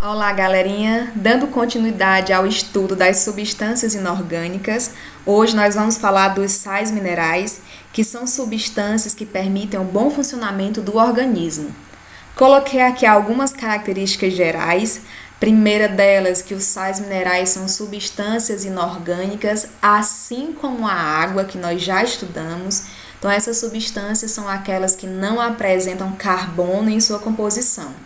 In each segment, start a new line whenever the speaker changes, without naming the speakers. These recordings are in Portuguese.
Olá, galerinha! Dando continuidade ao estudo das substâncias inorgânicas, hoje nós vamos falar dos sais minerais, que são substâncias que permitem o bom funcionamento do organismo. Coloquei aqui algumas características gerais. Primeira delas, que os sais minerais são substâncias inorgânicas, assim como a água, que nós já estudamos. Então, essas substâncias são aquelas que não apresentam carbono em sua composição.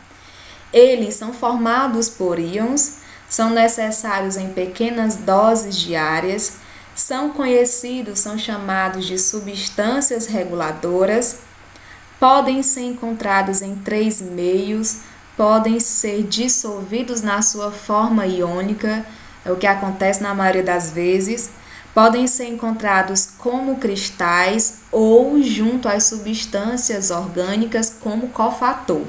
Eles são formados por íons, são necessários em pequenas doses diárias, são chamados de substâncias reguladoras, podem ser encontrados em 3 meios, podem ser dissolvidos na sua forma iônica, é o que acontece na maioria das vezes, podem ser encontrados como cristais ou junto às substâncias orgânicas como cofator.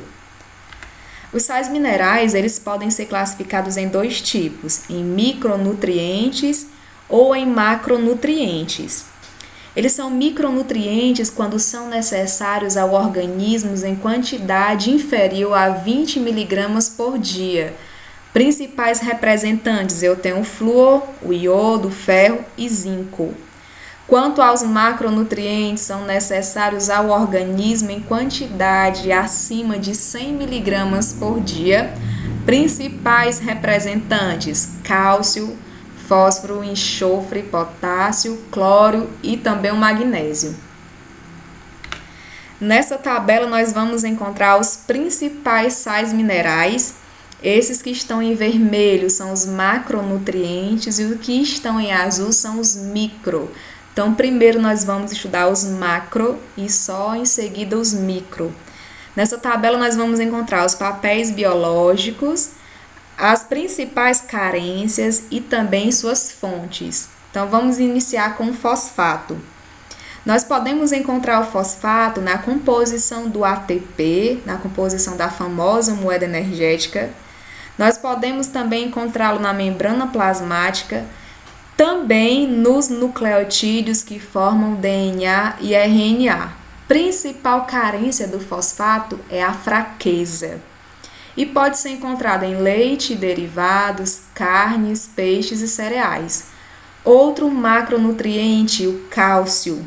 Os sais minerais, eles podem ser classificados em 2 tipos, em micronutrientes ou em macronutrientes. Eles são micronutrientes quando são necessários ao organismo em quantidade inferior a 20 mg por dia. Principais representantes, eu tenho o flúor, o iodo, o ferro e zinco. Quanto aos macronutrientes, são necessários ao organismo em quantidade acima de 100 mg por dia. Principais representantes: cálcio, fósforo, enxofre, potássio, cloro e também o magnésio. Nessa tabela nós vamos encontrar os principais sais minerais. Esses que estão em vermelho são os macronutrientes e os que estão em azul são os micro. Então, primeiro nós vamos estudar os macro e só em seguida os micro. Nessa tabela nós vamos encontrar os papéis biológicos, as principais carências e também suas fontes. Então, vamos iniciar com o fosfato. Nós podemos encontrar o fosfato na composição do ATP, na composição da famosa moeda energética. Nós podemos também encontrá-lo na membrana plasmática, também nos nucleotídeos que formam DNA e RNA. Principal carência do fosfato é a fraqueza. E pode ser encontrado em leite, derivados, carnes, peixes e cereais. Outro macronutriente, o cálcio,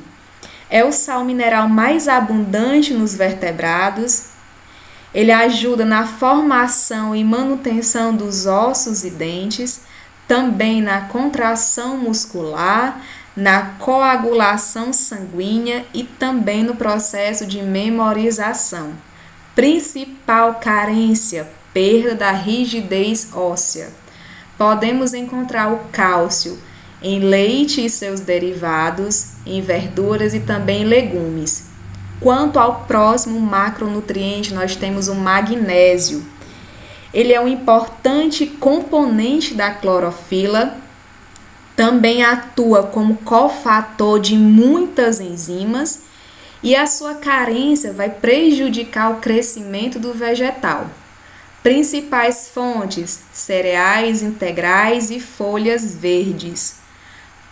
é o sal mineral mais abundante nos vertebrados. Ele ajuda na formação e manutenção dos ossos e dentes, também na contração muscular, na coagulação sanguínea e também no processo de memorização. Principal carência, perda da rigidez óssea. Podemos encontrar o cálcio em leite e seus derivados, em verduras e também em legumes. Quanto ao próximo macronutriente, nós temos o magnésio. Ele é um importante componente da clorofila, também atua como cofator de muitas enzimas e a sua carência vai prejudicar o crescimento do vegetal. Principais fontes: cereais integrais e folhas verdes.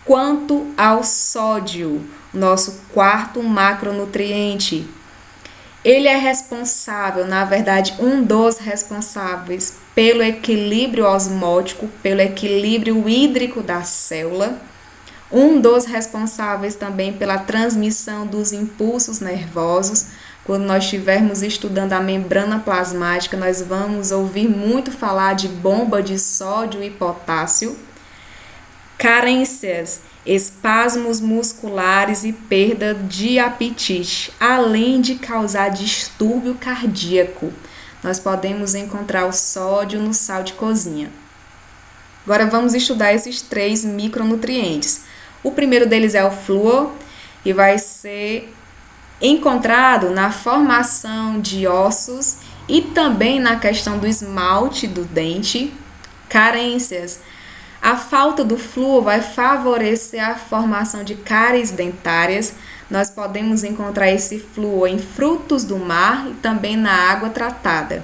Quanto ao sódio, nosso quarto macronutriente, ele é responsável, na verdade, um dos responsáveis pelo equilíbrio osmótico, pelo equilíbrio hídrico da célula, um dos responsáveis também pela transmissão dos impulsos nervosos. Quando nós estivermos estudando a membrana plasmática, nós vamos ouvir muito falar de bomba de sódio e potássio. Carências: espasmos musculares e perda de apetite, além de causar distúrbio cardíaco. Nós podemos encontrar o sódio no sal de cozinha. Agora vamos estudar esses 3 micronutrientes. O primeiro deles é o flúor, e vai ser encontrado na formação de ossos e também na questão do esmalte do dente. Carências: a falta do flúor vai favorecer a formação de cáries dentárias. Nós podemos encontrar esse flúor em frutos do mar e também na água tratada.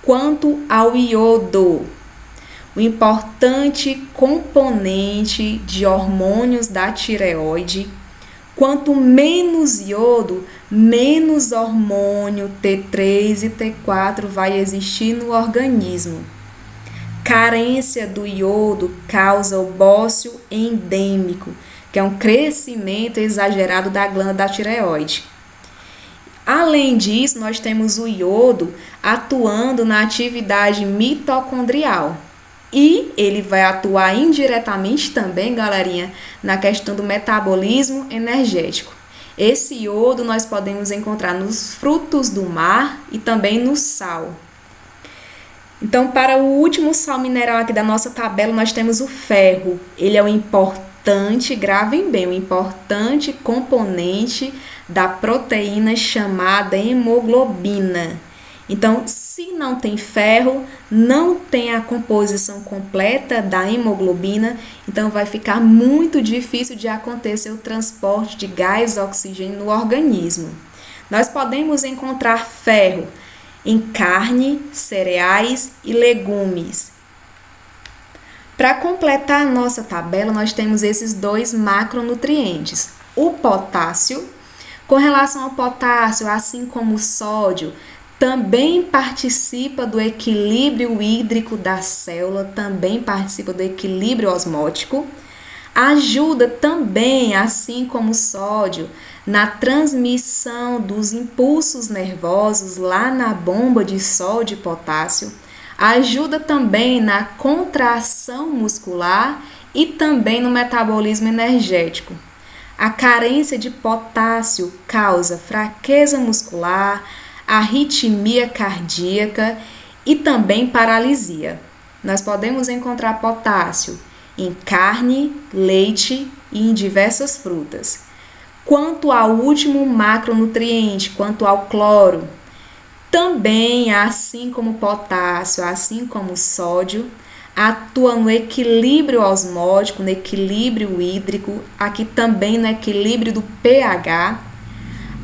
Quanto ao iodo, o importante componente de hormônios da tireoide, quanto menos iodo, menos hormônio T3 e T4 vai existir no organismo. Carência do iodo causa o bócio endêmico, que é um crescimento exagerado da glândula da tireoide. Além disso, nós temos o iodo atuando na atividade mitocondrial. E ele vai atuar indiretamente também, galerinha, na questão do metabolismo energético. Esse iodo nós podemos encontrar nos frutos do mar e também no sal. Então, para o último sal mineral aqui da nossa tabela, nós temos o ferro. Ele é um importante, gravem bem, um importante componente da proteína chamada hemoglobina. Então, se não tem ferro, não tem a composição completa da hemoglobina, então vai ficar muito difícil de acontecer o transporte de gás oxigênio no organismo. Nós podemos encontrar ferro em carne, cereais e legumes. Para completar a nossa tabela, nós temos esses 2 macronutrientes. O potássio, com relação ao potássio, assim como o sódio, também participa do equilíbrio hídrico da célula, também participa do equilíbrio osmótico. Ajuda também, assim como o sódio, na transmissão dos impulsos nervosos lá na bomba de sódio e potássio. Ajuda também na contração muscular e também no metabolismo energético. A carência de potássio causa fraqueza muscular, arritmia cardíaca e também paralisia. Nós podemos encontrar potássio em carne, leite e em diversas frutas. Quanto ao último macronutriente, quanto ao cloro, também, assim como o potássio, assim como o sódio, atua no equilíbrio osmótico, no equilíbrio hídrico, aqui também no equilíbrio do pH,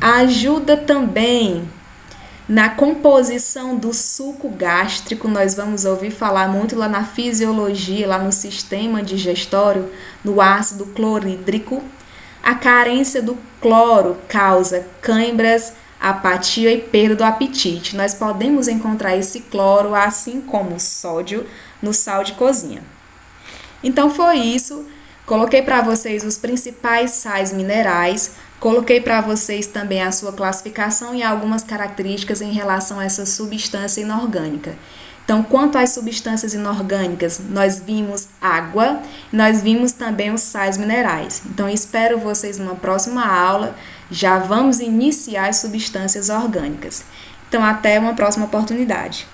ajuda também na composição do suco gástrico. Nós vamos ouvir falar muito lá na fisiologia, lá no sistema digestório, no ácido clorídrico. A carência do cloro causa cãibras, apatia e perda do apetite. Nós podemos encontrar esse cloro, assim como o sódio, no sal de cozinha. Então foi isso. Coloquei para vocês os principais sais minerais. Coloquei para vocês também a sua classificação e algumas características em relação a essa substância inorgânica. Então, quanto às substâncias inorgânicas, nós vimos água, nós vimos também os sais minerais. Então, espero vocês numa próxima aula. Já vamos iniciar as substâncias orgânicas. Então, até uma próxima oportunidade.